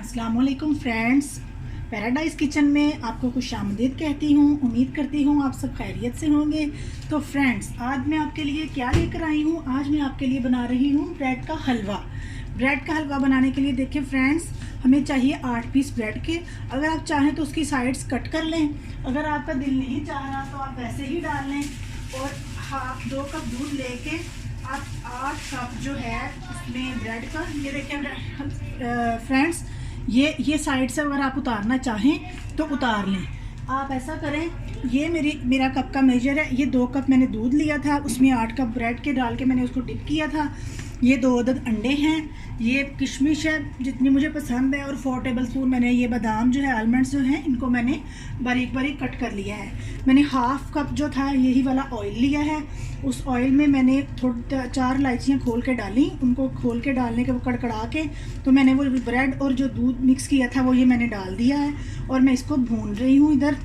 अस्सलाम वालेकुम friends, paradise kitchen में आपको खुशामदीद कहती हूँ। उम्मीद करती हूँ आप सब खैरियत से होंगे। तो फ्रेंड्स, आज मैं आपके लिए क्या लेकर आई हूँ। आज मैं आपके लिए बना रही हूँ ब्रेड का हलवा। ब्रेड का हलवा बनाने के लिए देखिए फ्रेंड्स, हमें चाहिए 8 पीस ब्रेड के। अगर आप चाहें तो उसकी साइड्स कट कर लें, अगर आपका दिल नहीं चाह रहा तो आप वैसे ही डाल लें। और हाफ 2 कप दूध लेके आप 8 कप जो है उसमें ब्रेड का, ये देखिए फ्रेंड्स, ये साइड से अगर आप उतारना चाहें तो उतार लें। आप ऐसा करें, ये मेरा कप का मेजर है। ये 2 कप मैंने दूध लिया था, उसमें 8 कप ब्रेड के डाल के मैंने उसको डिप किया था। ये 2 अदद अंडे हैं, ये किशमिश है जितनी मुझे पसंद है, और 4 टेबल स्पून मैंने ये बादाम जो है, आलमंड्स जो हैं, इनको मैंने बारीक बारीक कट कर लिया है। मैंने हाफ कप जो था यही वाला ऑयल लिया है। उस ऑयल में मैंने 4 इलायचियाँ खोल के डाली। उनको खोल के डालने के वो कड़कड़ा के तो मैंने वो ब्रेड और जो दूध मिक्स किया था वो ये मैंने डाल दिया है, और मैं इसको भून रही हूँ इधर।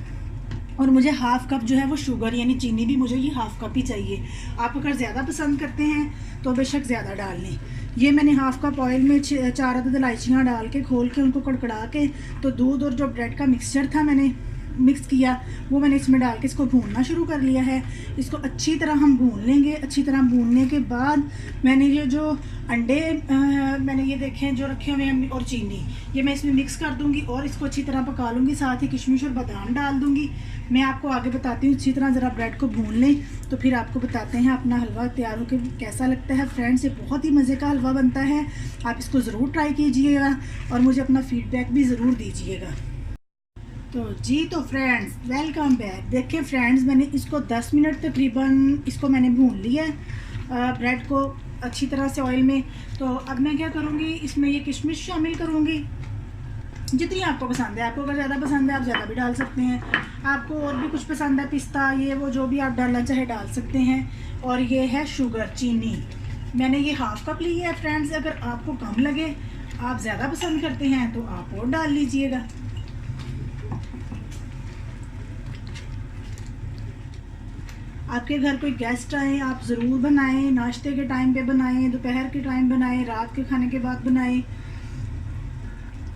और मुझे हाफ कप जो है वो शुगर यानी चीनी भी मुझे ये हाफ कप ही चाहिए। आप अगर ज़्यादा पसंद करते हैं तो बेशक ज़्यादा डाल लें। ये मैंने हाफ कप ऑयल में 4 अदद इलायचियाँ डाल के खोल के उनको कड़कड़ा के तो दूध और जो ब्रेड का मिक्सचर था मैंने मिक्स किया वो मैंने इसमें डाल के इसको भूनना शुरू कर लिया है। इसको अच्छी तरह हम भून लेंगे। अच्छी तरह भूनने के बाद मैंने ये जो अंडे मैंने ये देखें जो रखे हुए हैं और चीनी, ये मैं इसमें मिक्स कर दूंगी और इसको अच्छी तरह पका लूँगी। साथ ही किशमिश और बादाम डाल दूंगी। मैं आपको आगे बताती हूँ। अच्छी तरह ज़रा ब्रेड को भून लें तो फिर आपको बताते हैं अपना हलवा तैयार होकर कैसा लगता है। फ्रेंड्स, ये बहुत ही मज़े का हलवा बनता है। आप इसको ज़रूर ट्राई कीजिएगा और मुझे अपना फीडबैक भी ज़रूर दीजिएगा। तो फ्रेंड्स, वेलकम बैक। देखिए फ्रेंड्स, मैंने इसको 10 मिनट तकरीबन इसको मैंने भून लिया है ब्रेड को अच्छी तरह से ऑयल में। तो अब मैं क्या करूँगी, इसमें ये किशमिश शामिल करूँगी जितनी आपको पसंद है। आपको अगर ज़्यादा पसंद है आप ज़्यादा भी डाल सकते हैं। आपको और भी कुछ पसंद है, पिस्ता, ये वो जो भी आप डालना चाहे डाल सकते हैं। और ये है शुगर, चीनी। मैंने ये हाफ कप ली है फ्रेंड्स। अगर आपको कम लगे, आप ज़्यादा पसंद करते हैं तो आप और डाल लीजिएगा। आपके घर कोई गेस्ट आए, आप ज़रूर बनाएं। नाश्ते के टाइम पे बनाएं, दोपहर के टाइम बनाएं, रात के खाने के बाद बनाएं।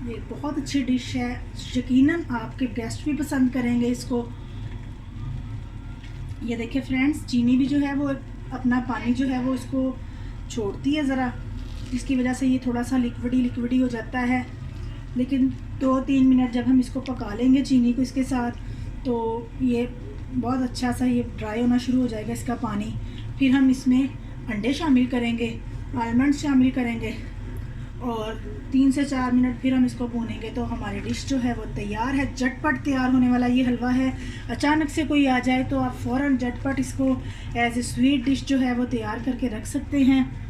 ये बहुत अच्छी डिश है, यकीनन आपके गेस्ट भी पसंद करेंगे इसको। ये देखिए फ्रेंड्स, चीनी भी जो है वो अपना पानी जो है वो इसको छोड़ती है ज़रा, जिसकी वजह से ये थोड़ा सा लिक्विडी हो जाता है। लेकिन 2-3 मिनट जब हम इसको पका लेंगे चीनी को इसके साथ, तो ये बहुत अच्छा सा ये ड्राई होना शुरू हो जाएगा इसका पानी। फिर हम इसमें अंडे शामिल करेंगे, आलमंड शामिल करेंगे और 3 से 4 मिनट फिर हम इसको भूनेंगे तो हमारी डिश जो है वो तैयार है। झटपट तैयार होने वाला ये हलवा है। अचानक से कोई आ जाए तो आप फ़ौरन झटपट इसको एज ए स्वीट डिश जो है वो तैयार करके रख सकते हैं।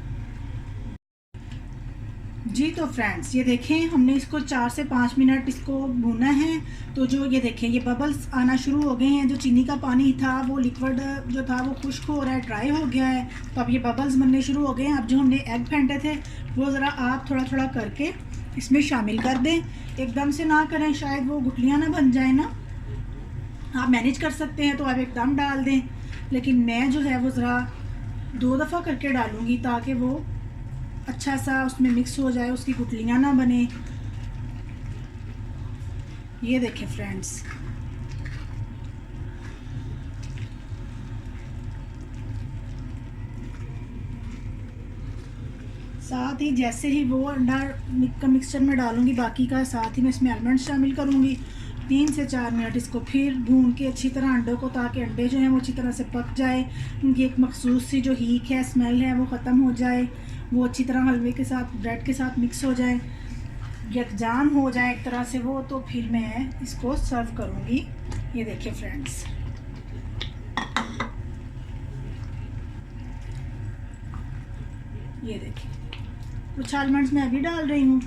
जी तो फ्रेंड्स, ये देखें, हमने इसको 4 से 5 मिनट इसको भूना है। तो जो ये देखें, ये बबल्स आना शुरू हो गए हैं। जो चीनी का पानी था वो लिक्विड जो था वो खुश्क हो रहा है, ड्राई हो गया है। तो अब ये बबल्स बनने शुरू हो गए हैं। अब जो हमने एग फेंटे थे वो ज़रा आप थोड़ा थोड़ा करके इसमें शामिल कर दें। एकदम से ना करें, शायद वो गुठलियाँ ना बन जाए ना। आप मैनेज कर सकते हैं तो आप एकदम डाल दें, लेकिन मैं जो है वो ज़रा 2 दफ़ा करके डालूँगी ताकि वो अच्छा सा उसमें मिक्स हो जाए, उसकी गुठलियाँ ना बने। ये देखें फ्रेंड्स, साथ ही जैसे ही वो अंडा का मिक्सचर में डालूंगी बाकी का, साथ ही मैं इसमें आलमंड शामिल करूंगी। 3 से 4 मिनट इसको फिर भून के अच्छी तरह अंडों को, ताकि अंडे जो हैं वो अच्छी तरह से पक जाए, उनकी एक मखसूस सी जो हीक है, स्मेल है, वो ख़त्म हो जाए, वो अच्छी तरह हलवे के साथ ब्रेड के साथ मिक्स हो जाए, यकजान हो जाए एक तरह से वो। तो फिर मैं इसको सर्व करूँगी। ये देखिए फ्रेंड्स, ये देखिए, कुछ आलमंड्स मैं अभी डाल रही हूँ,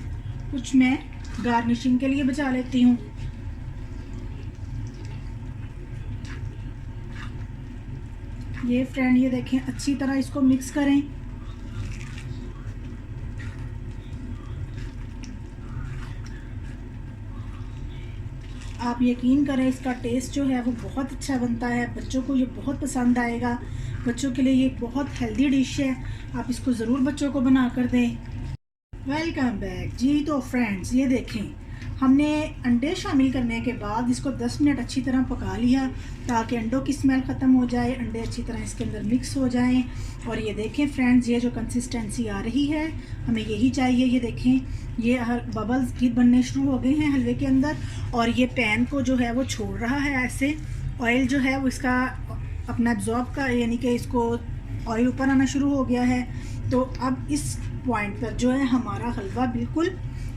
कुछ मैं गार्निशिंग के लिए बचा लेती हूँ। ये फ्रेंड, ये देखें, अच्छी तरह इसको मिक्स करें। आप यकीन करें, इसका टेस्ट जो है वो बहुत अच्छा बनता है। बच्चों को ये बहुत पसंद आएगा। बच्चों के लिए ये बहुत हेल्दी डिश है। आप इसको ज़रूर बच्चों को बना कर दें। वेलकम बैक जी। तो फ्रेंड्स ये देखें, हमने अंडे शामिल करने के बाद इसको 10 मिनट अच्छी तरह पका लिया ताकि अंडों की स्मेल ख़त्म हो जाए, अंडे अच्छी तरह इसके अंदर मिक्स हो जाएं। और ये देखें फ्रेंड्स, ये जो कंसिस्टेंसी आ रही है हमें यही चाहिए। ये देखें, ये बबल्स भी बनने शुरू हो गए हैं हलवे के अंदर, और ये पैन को जो है वो छोड़ रहा है ऐसे। ऑयल जो है वो इसका अपना एब्जॉर्ब का, यानी कि इसको ऑयल ऊपर आना शुरू हो गया है। तो अब इस पॉइंट पर जो है हमारा हलवा बिल्कुल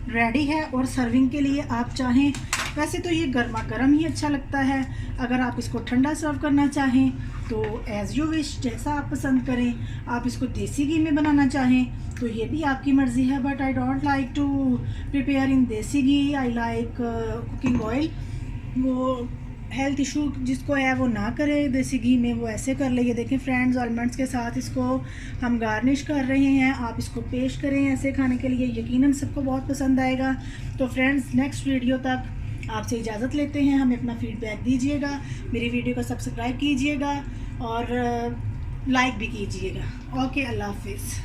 रेडी है। और सर्विंग के लिए आप चाहें, वैसे तो ये गर्मा गर्म ही अच्छा लगता है, अगर आप इसको ठंडा सर्व करना चाहें तो एज़ यू विश, जैसा आप पसंद करें। आप इसको देसी घी में बनाना चाहें तो ये भी आपकी मर्ज़ी है, but I don't like to prepare in देसी घी, आई लाइक कुकिंग ऑयल। वो हेल्थ इशू जिसको है वो ना करे देसी घी में, वो ऐसे कर ले। ये देखें फ्रेंड्स, आलमंड्स के साथ इसको हम गार्निश कर रहे हैं। आप इसको पेश करें ऐसे खाने के लिए, यकीनन सबको बहुत पसंद आएगा। तो फ्रेंड्स, नेक्स्ट वीडियो तक आपसे इजाज़त लेते हैं। हमें अपना फीडबैक दीजिएगा, मेरी वीडियो को सब्सक्राइब कीजिएगा और लाइक भी कीजिएगा। ओके, अल्लाह हाफिज़।